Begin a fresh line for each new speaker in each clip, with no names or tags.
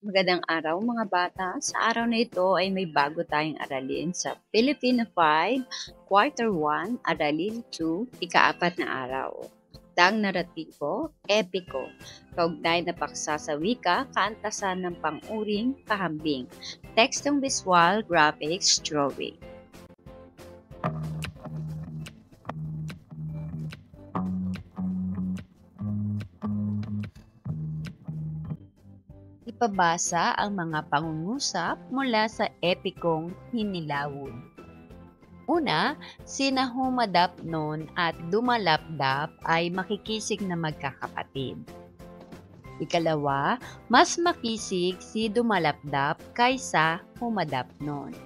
Magandang araw mga bata. Sa araw na ito ay may bago tayong aralin sa Filipino 5, Quarter 1, Aralin 2, Ika-4 na araw. Tang naratibo, epiko, kaugnay na paksa sa wika, kaantasan ng pang-uring pahambing, tekstong visual, graphics, drawing. Ipabasa ang mga pangungusap mula sa epikong Hinilawon. Una, sina Humadapnon at Dumalapdap ay makikisig na magkakapatid. Ikalawa, mas makisig si Dumalapdap kaysa Humadapnon.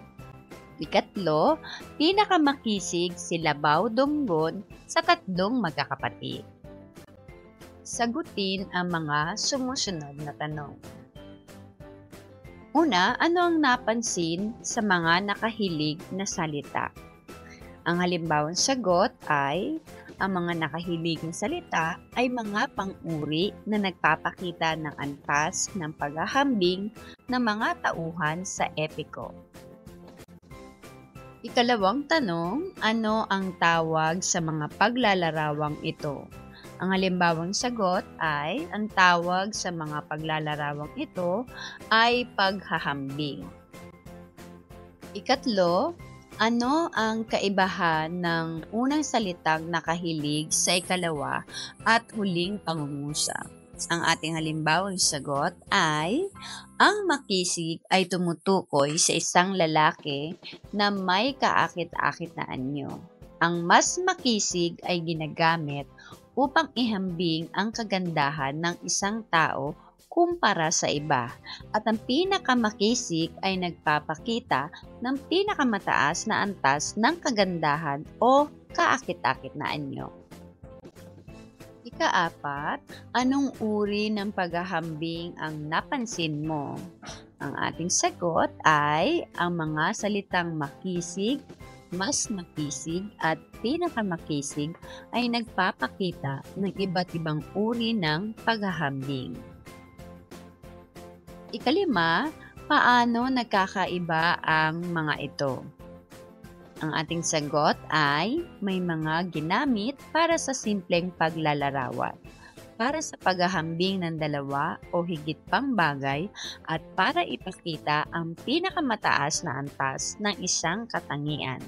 Ikatlo, pinakamakisig si Labaw Dunggon sa tatlong magkakapatid. Sagutin ang mga sumusunod na tanong. Una, ano ang napansin sa mga nakahilig na salita? Ang halimbawang sagot ay, ang mga nakahilig na salita ay mga pang-uri na nagpapakita ng antas ng paghahambing ng mga tauhan sa epiko. Ikalawang tanong, ano ang tawag sa mga paglalarawang ito? Ang halimbawang sagot ay, ang tawag sa mga paglalarawang ito ay paghahambing. Ikatlo, ano ang kaibahan ng unang salitang nakahilig sa ikalawa at huling pangungusap? Ang ating halimbawang sagot ay, ang makisig ay tumutukoy sa isang lalaki na may kaakit-akit na anyo. Ang mas makisig ay ginagamit upang ihambing ang kagandahan ng isang tao kumpara sa iba, at ang pinakamakisig ay nagpapakita ng pinakamataas na antas ng kagandahan o kaakit-akit na anyo. Ika-4, anong uri ng paghahambing ang napansin mo? Ang ating sagot ay, ang mga salitang makisig, mas makisig at pinakamakisig ay nagpapakita ng iba't ibang uri ng paghahambing. Ikalima, paano nagkakaiba ang mga ito? Ang ating sagot ay, may mga ginamit para sa simpleng paglalarawan, para sa paghahambing ng dalawa o higit pang bagay, at para ipakita ang pinakamataas na antas ng isang katangian.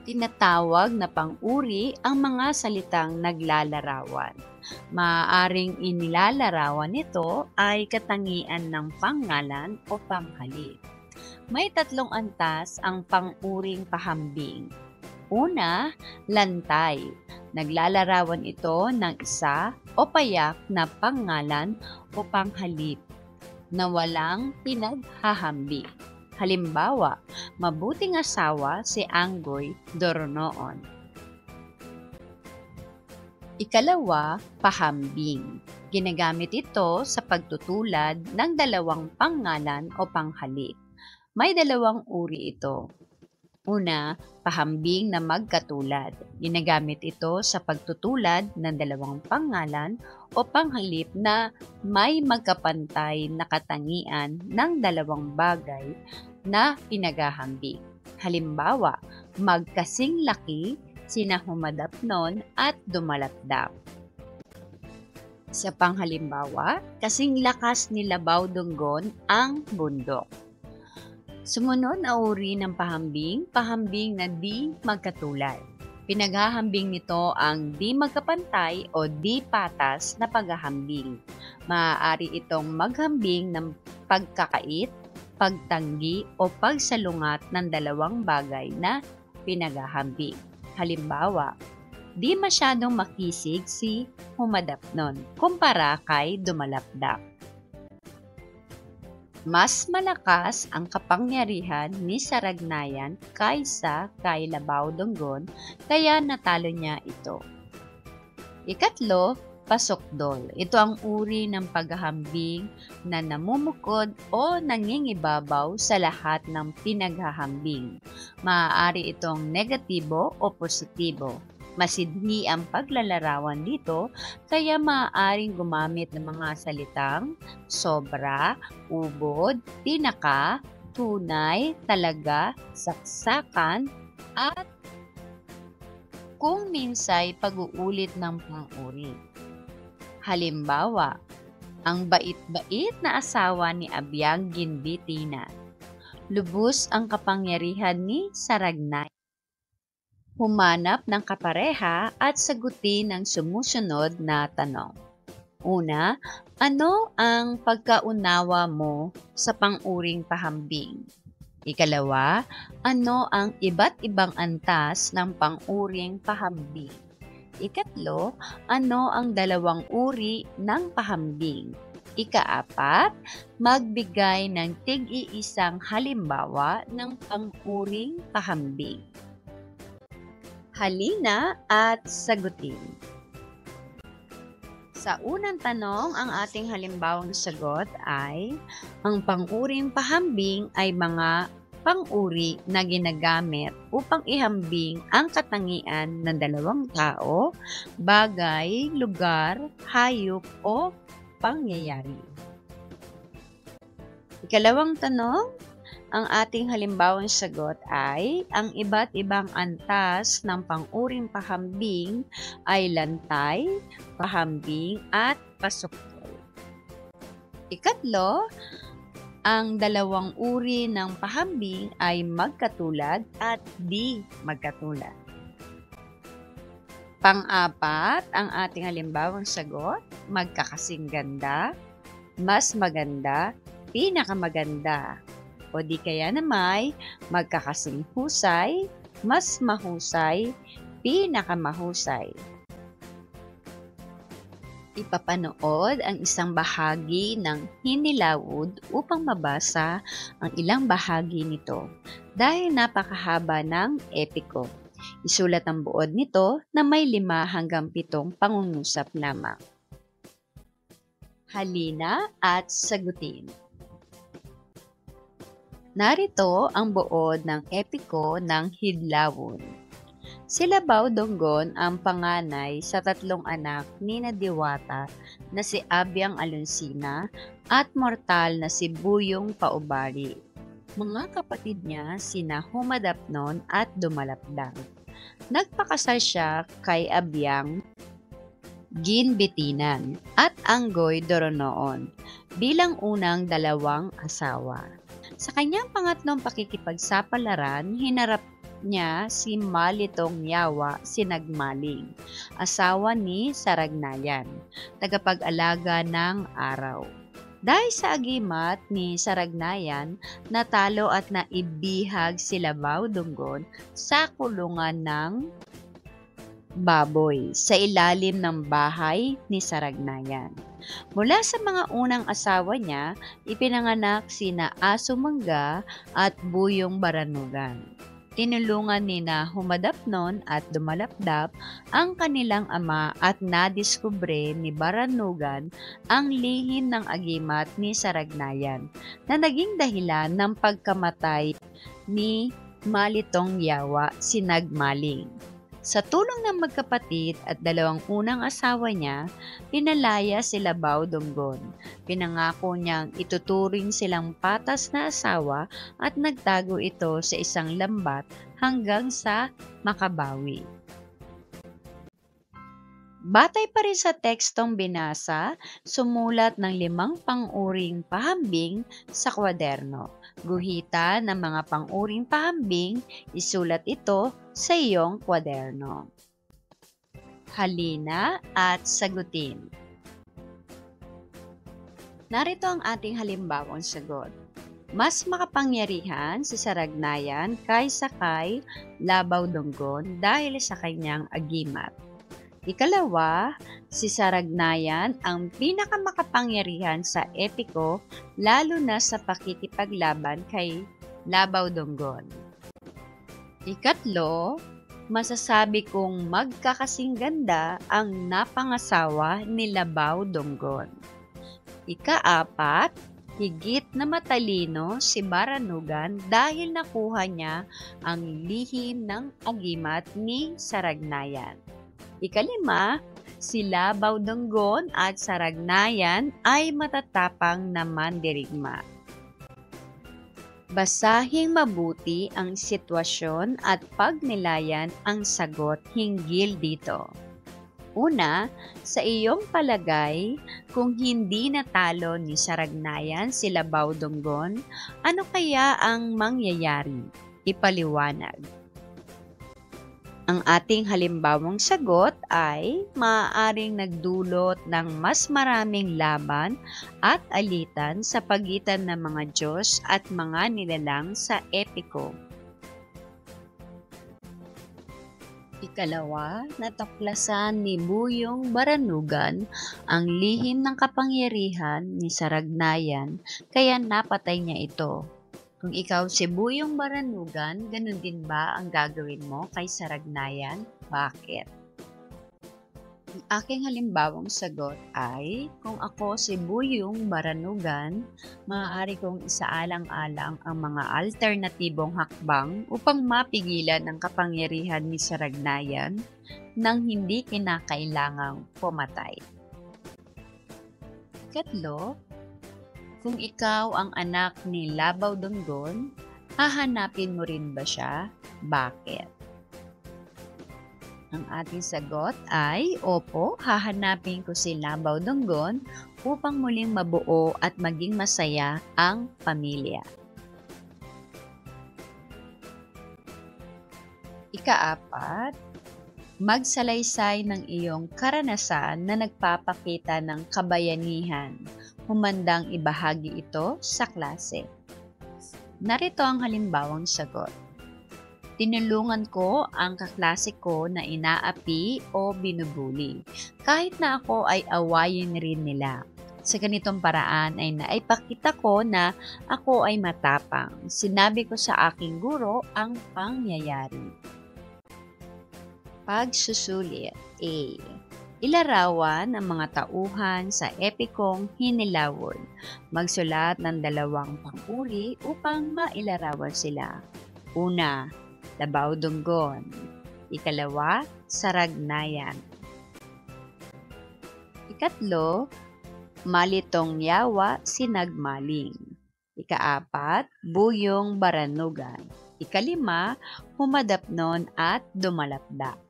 Tinatawag na pang-uri ang mga salitang naglalarawan. Maaaring inilalarawan nito ay katangian ng pangalan o panghalip. May tatlong antas ang pang-uring pahambing. Una, lantay. Naglalarawan ito ng isa o payak na pangalan o panghalip na walang pinaghahambing. Halimbawa, mabuting asawa si Anggoy Doronoon. Ikalawa, pahambing. Ginagamit ito sa pagtutulad ng dalawang pangalan o panghalip. May dalawang uri ito. Una, pahambing na magkatulad. Ginagamit ito sa pagtutulad ng dalawang pangalan o panghalip na may magkapantay na katangian ng dalawang bagay na pinaghahambing. Halimbawa, magkasing laki sina Humadapnon at Dumalapdap. Sa panghalimbawa, kasing lakas ni Labaw Dunggon ang bundok. Sumunod na uri ng pahambing, pahambing na di magkatulad. Pinaghahambing nito ang di magkapantay o di patas na paghahambing. Maaari itong maghambing ng pagkakait, pagtanggi o pagsalungat ng dalawang bagay na pinaghahambing. Halimbawa, di masyadong makisig si Humadapnon kumpara kay Dumalapdap. Mas malakas ang kapangyarihan ni Saragnayan kaysa kay Labaw Dunggon, kaya natalo niya ito. Ikatlo, pasokdol. Ito ang uri ng paghahambing na namumukod o nangingibabaw sa lahat ng pinaghahambing. Maaari itong negatibo o positibo. Masidhi ang paglalarawan dito, kaya maaaring gumamit ng mga salitang sobra, ubod, tinaka, tunay, talaga, saksakan, at kung minsay pag-uulit ng pang-uri. Halimbawa, ang bait-bait na asawa ni Abyang Ginbitina. Lubos ang kapangyarihan ni Saragnay. Humanap ng kapareha at sagutin ang sumusunod na tanong. Una, ano ang pagkaunawa mo sa pang-uring pahambing? Ikalawa, ano ang iba't ibang antas ng pang-uring pahambing? Ikatlo, ano ang dalawang uri ng pahambing? Ikaapat, magbigay ng tig-iisang halimbawa ng pang-uring pahambing. Halina at sagutin. Sa unang tanong, ang ating halimbawang sagot ay, ang pang-uring pahambing ay mga pang-uri na ginagamit upang ihambing ang katangian ng dalawang tao, bagay, lugar, hayop o pangyayari. Ikalawang tanong, ang ating halimbawang sagot ay, ang iba't ibang antas ng pang-uring pahambing ay lantay, pahambing at pasukol. Ikatlo, ang dalawang uri ng pahambing ay magkatulad at di magkatulad. Pang-apat, ang ating halimbawang sagot, magkakasing ganda, mas maganda, pinakamaganda. O di kaya naman, magkakasing husay, mas mahusay, pinakamahusay. Ipapanood ang isang bahagi ng Hinilawod upang mabasa ang ilang bahagi nito dahil napakahaba ng epiko. Isulat ang buod nito na may 5 hanggang 7 pangungusap lamang. Halina at sagutin. Narito ang buod ng epiko ng Hidlawon. Si Labaw Donggon ang panganay sa 3 anak ni Diwata na si Abyang Alonsina at mortal na si Buyong Paubari. Mga kapatid niya sina Humadapnon at Dumalapdap. Nagpakasal siya kay Abyang Ginbitinan at Anggoy Doronoon bilang unang 2 asawa. Sa kanyang pangatlong pakikipagsapalaran, hinarap niya si Malitong Yawa Sinagmaling, asawa ni Saragnayan, tagapag-alaga ng araw. Dahil sa agimat ni Saragnayan, natalo at naibihag si Labaw Donggon sa kulungan ng baboy sa ilalim ng bahay ni Saragnayan. Mula sa mga unang asawa niya, ipinanganak sina Aso Mangga at Buyong Baranugan. Tinulungan nina Humadapnon at Dumalapdap ang kanilang ama at nadiskubre ni Baranugan ang lihim ng agimat ni Saragnayan na naging dahilan ng pagkamatay ni Malitong Yawa Sinagmaling. Sa tulong ng magkapatid at 2 unang asawa niya, pinalaya si Labaw Donggon. Pinangako niyang ituturing silang patas na asawa at nagtago ito sa isang lambat hanggang sa makabawi. Batay pa rin sa tekstong binasa, sumulat ng 5 pang-uring pahambing sa kwaderno. Guhita ng mga pang-uring pahambing, isulat ito sa iyong kwaderno. Halina at sagutin. Narito ang ating halimbawang sagot. Mas makapangyarihan si Saragnayan kaysa kay Labaw Donggon dahil sa kanyang agimat. Ikalawa, si Saragnayan ang pinakamakapangyarihan sa epiko lalo na sa pakikipaglaban kay Labaw Donggon. Ikatlo, masasabi kong magkakasing ganda ang napangasawa ni Labaw Donggon. Ikaapat, Higit na matalino si Baranugan dahil nakuha niya ang lihim ng agimat ni Saragnayan. Ikalima, sila Baudanggon at Saragnayan ay matatapang na mandirigma. Basahing mabuti ang sitwasyon at pagnilayan ang sagot hinggil dito. Una, sa iyong palagay, kung hindi natalo ni Saragnayan sila Baudanggon, ano kaya ang mangyayari? Ipaliwanag. Ang ating halimbawang sagot ay maaaring nagdulot ng mas maraming laban at alitan sa pagitan ng mga Diyos at mga nilalang sa epiko. Ikalawa, natuklasan ni Buyong Baranugan ang lihim ng kapangyarihan ni Saragnayan kaya napatay niya ito. Kung ikaw si Buyong Baranugan, ganun din ba ang gagawin mo kay Saragnayan? Bakit? Ang aking halimbawang sagot ay, kung ako si Buyong Baranugan, maaari kong isaalang-alang ang mga alternatibong hakbang upang mapigilan ang kapangyarihan ni Saragnayan nang hindi kinakailangang pumatay. Ikatlo, kung ikaw ang anak ni Baudanggon, hahanapin mo rin ba siya? Bakit? Ang ating sagot ay, opo, hahanapin ko si Baudanggon upang muling mabuo at maging masaya ang pamilya. Ikaapat, magsalaysay ng iyong karanasan na nagpapakita ng kabayanihan. Humandang ibahagi ito sa klase. Narito ang halimbawang sagot. Tinulungan ko ang kaklase ko na inaapi o binubuli, kahit na ako ay awayin rin nila. Sa ganitong paraan ay naipakita ko na ako ay matapang. Sinabi ko sa aking guro ang pangyayari. Pagsusulit. A. Ilarawan ang mga tauhan sa epikong Hinilawon. Magsulat ng 2 pang-uri upang mailarawan sila. Una, Baudanggon. Ikalawa, Saragnayan. Ikatlo, Malitong Yawa Sinagmaling. Ikaapat, Buyong Baranugan. Ikalima, Humadapnon at Dumalapda.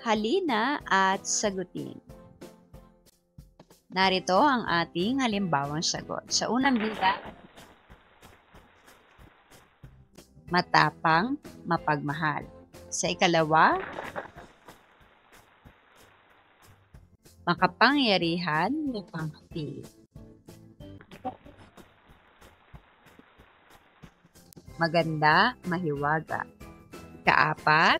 Halina at sagutin. Narito ang ating halimbawang sagot. Sa unang bilang, matapang, mapagmahal. Sa ikalawa, makapangyarihan, mapangati. Maganda, mahiwaga. Ikaapat,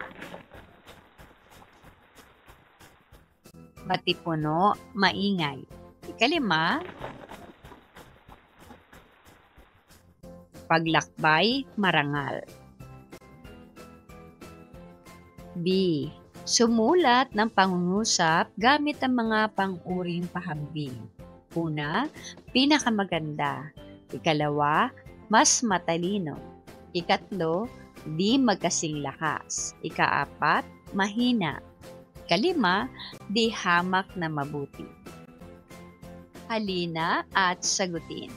matipuno, maingay. Ikalima, paglakbay, marangal. B. Sumulat ng pangungusap gamit ang mga pang-uring pahambing. Una, pinakamaganda. Ikalawa, mas matalino. Ikatlo, di magkasing lakas. Ikaapat, mahina. Ikalima, di hamak na mabuti. Halina at sagutin.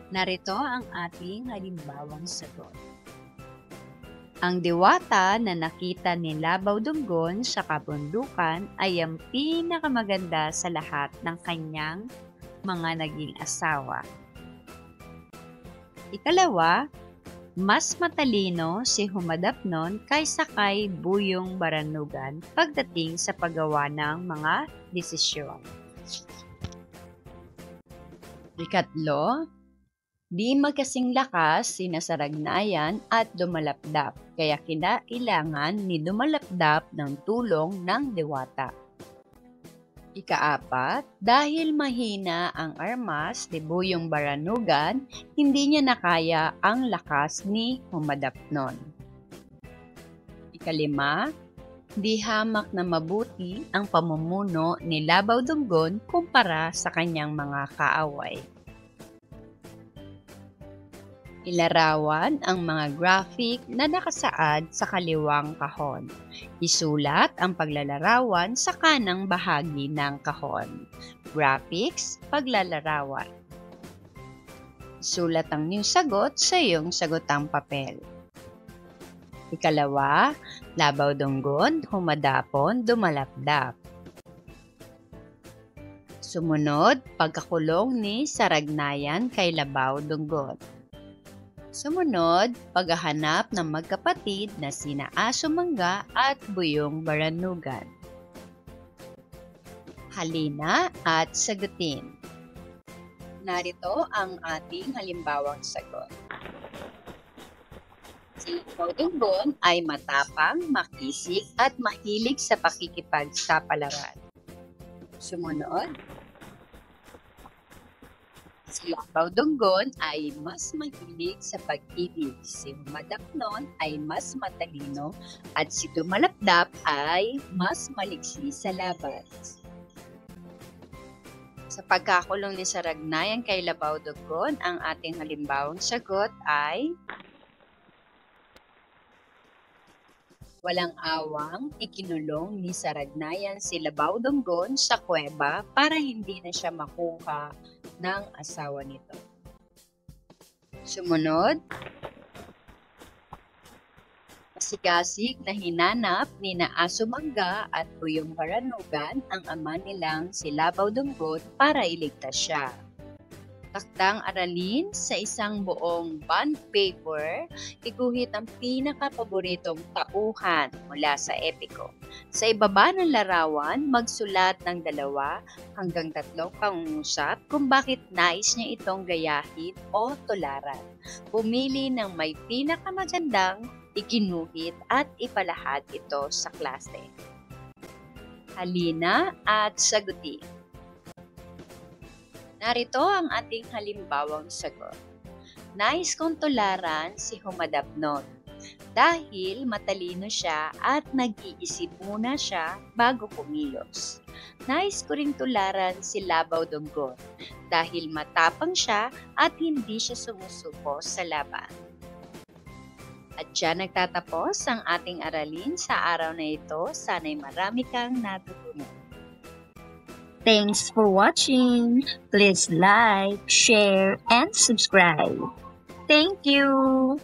Narito ang ating halimbawang sagot. Ang diwata na nakita ni Baudanggon sa kabundukan ay ang pinakamaganda sa lahat ng kanyang mga naging asawa. Ikalawa, mas matalino si Humadapnon kaysa kay Buyong Baranugan pagdating sa paggawa ng mga desisyon. Ikatlo, di magkasing lakas sina Saragnayan at Dumalapdap, kaya kinailangan ni Dumalapdap ng tulong ng diwata. Ikaapat, dahil mahina ang armas ni Buyong Baranugan, hindi niya nakaya ang lakas ni Humadapnon. Ikalima, Di hamak na mabuti ang pamumuno ni Labaw Dunggon kumpara sa kanyang mga kaaway. Ilarawan ang mga graphic na nakasaad sa kaliwang kahon. Isulat ang paglalarawan sa kanang bahagi ng kahon. Graphics, paglalarawan. Isulat ang iyong sagot sa iyong sagotang papel. Ikalawa, Labaw Dunggon, humadapon, dumalapdap. Sumunod, pagkakulong ni Saragnayan kay Labaw Dunggon. Sumunod, paghahanap ng magkapatid na sina Aso Mangga at Buyong Baranugan. Halina at sagutin. Narito ang ating halimbawang sagot. Si Labaw Dunggon ay matapang, makisig at mahilig sa pakikipagsapalaran. Sumunod, si Labaw Dunggon ay mas mahilig sa pag-ibig. Si Humadapnon ay mas matalino at si Dumalapdap ay mas maliksi sa laban. Sa pagkakulong ni Saragnayan kay Labaw Dunggon, ang ating halimbawang sagot ay walang awang ikinulong ni Saragnayan si Labaw Dunggon sa kuweba para hindi na siya makuha ng asawa nito. Sumunod, masigasig na hinanap ni na Aso Mangga at Buyong Baranugan ang ama nilang si Labaw Dunggon para iligtas siya. Takdang aralin sa isang buong bond paper, iguhit ang pinakapaboritong tauhan mula sa epiko. Sa ibaba ng larawan, magsulat ng 2 hanggang 3 pangungusap kung bakit nais niya itong gayahin o tularan. Pumili ng may pinakamagandang iginuhit at ipalahad ito sa klase. Halina at sagutin. Narito ang ating halimbawang sagot. Nais kong tularan si Humadapnon dahil matalino siya at nag-iisip muna siya bago kumilos. Nais ko ring tularan si Labaw Dunggon dahil matapang siya at hindi siya sumusuko sa laban. At dyan nagtatapos ang ating aralin sa araw na ito. Sana'y marami kang natutunan.
Thanks for watching. Please like, share, and subscribe. Thank you.